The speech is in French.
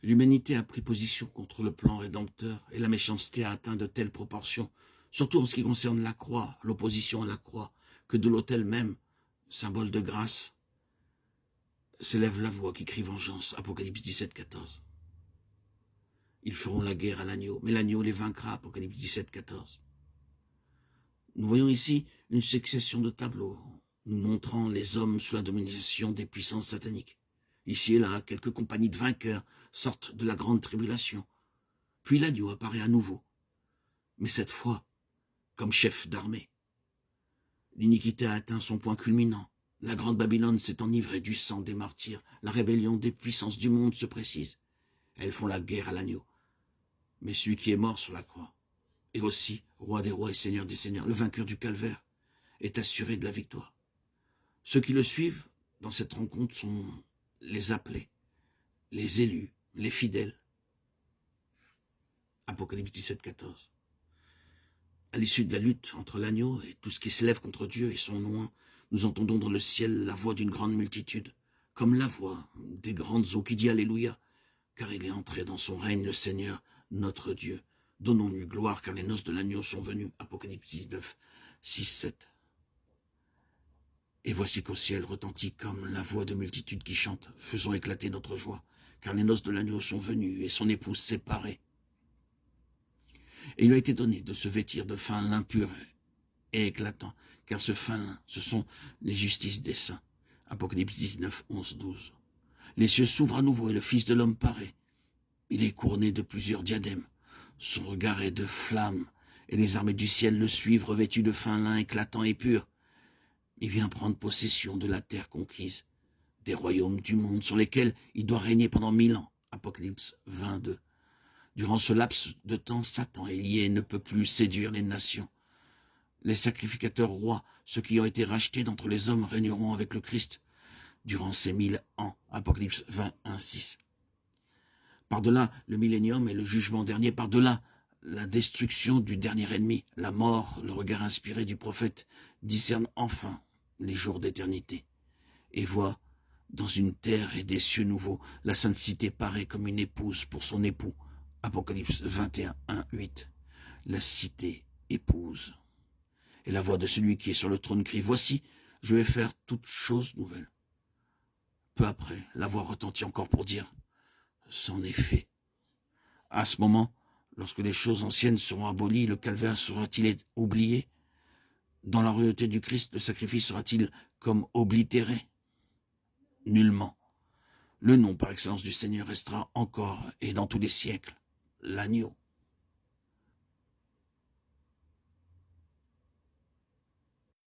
L'humanité a pris position contre le plan rédempteur et la méchanceté a atteint de telles proportions, surtout en ce qui concerne la croix, l'opposition à la croix, que de l'autel même, symbole de grâce, s'élève la voix qui crie vengeance. Apocalypse 17, 14. Ils feront la guerre à l'agneau, mais l'agneau les vaincra. Apocalypse 17, 14. Nous voyons ici une succession de tableaux nous montrant les hommes sous la domination des puissances sataniques. Ici et là, quelques compagnies de vainqueurs sortent de la grande tribulation. Puis l'agneau apparaît à nouveau, mais cette fois comme chef d'armée. L'iniquité a atteint son point culminant. La grande Babylone s'est enivrée du sang des martyrs. La rébellion des puissances du monde se précise. Elles font la guerre à l'agneau. Mais celui qui est mort sur la croix, et aussi roi des rois et seigneur des seigneurs, le vainqueur du calvaire, est assuré de la victoire. Ceux qui le suivent dans cette rencontre sont les appelés, les élus, les fidèles. Apocalypse 17, 14. À l'issue de la lutte entre l'agneau et tout ce qui s'élève contre Dieu et son nom, nous entendons dans le ciel la voix d'une grande multitude, comme la voix des grandes eaux qui dit Alléluia, car il est entré dans son règne le Seigneur, notre Dieu. Donnons-lui gloire, car les noces de l'agneau sont venues. Apocalypse 19, 6, 7. Et voici qu'au ciel retentit comme la voix de multitude qui chante, faisons éclater notre joie, car les noces de l'agneau sont venues et son épouse séparée. Et il lui a été donné de se vêtir de fin lin pur et éclatant, car ce fin lin, ce sont les justices des saints. Apocalypse 19, 11, 12. Les cieux s'ouvrent à nouveau et le Fils de l'homme paraît. Il est couronné de plusieurs diadèmes. Son regard est de flamme, et les armées du ciel le suivent revêtues de fin lin éclatant et pur. Il vient prendre possession de la terre conquise, des royaumes du monde sur lesquels il doit régner pendant 1000 ans. Apocalypse 22. Durant ce laps de temps, Satan est lié et ne peut plus séduire les nations. Les sacrificateurs rois, ceux qui ont été rachetés d'entre les hommes, régneront avec le Christ durant ces 1000 ans. Apocalypse 21, 6. Par-delà le millénium et le jugement dernier, par-delà la destruction du dernier ennemi, la mort, le regard inspiré du prophète, discerne enfin les jours d'éternité et voit dans une terre et des cieux nouveaux, la sainte cité paraît comme une épouse pour son époux. Apocalypse 21, 1, 8. La cité épouse. Et la voix de celui qui est sur le trône crie, voici, je vais faire toutes choses nouvelles. Peu après, la voix retentit encore pour dire, c'en est fait. À ce moment, lorsque les choses anciennes seront abolies, le calvaire sera-t-il oublié? Dans la royauté du Christ, le sacrifice sera-t-il comme oblitéré? Nullement. Le nom par excellence du Seigneur restera encore et dans tous les siècles, l'agneau.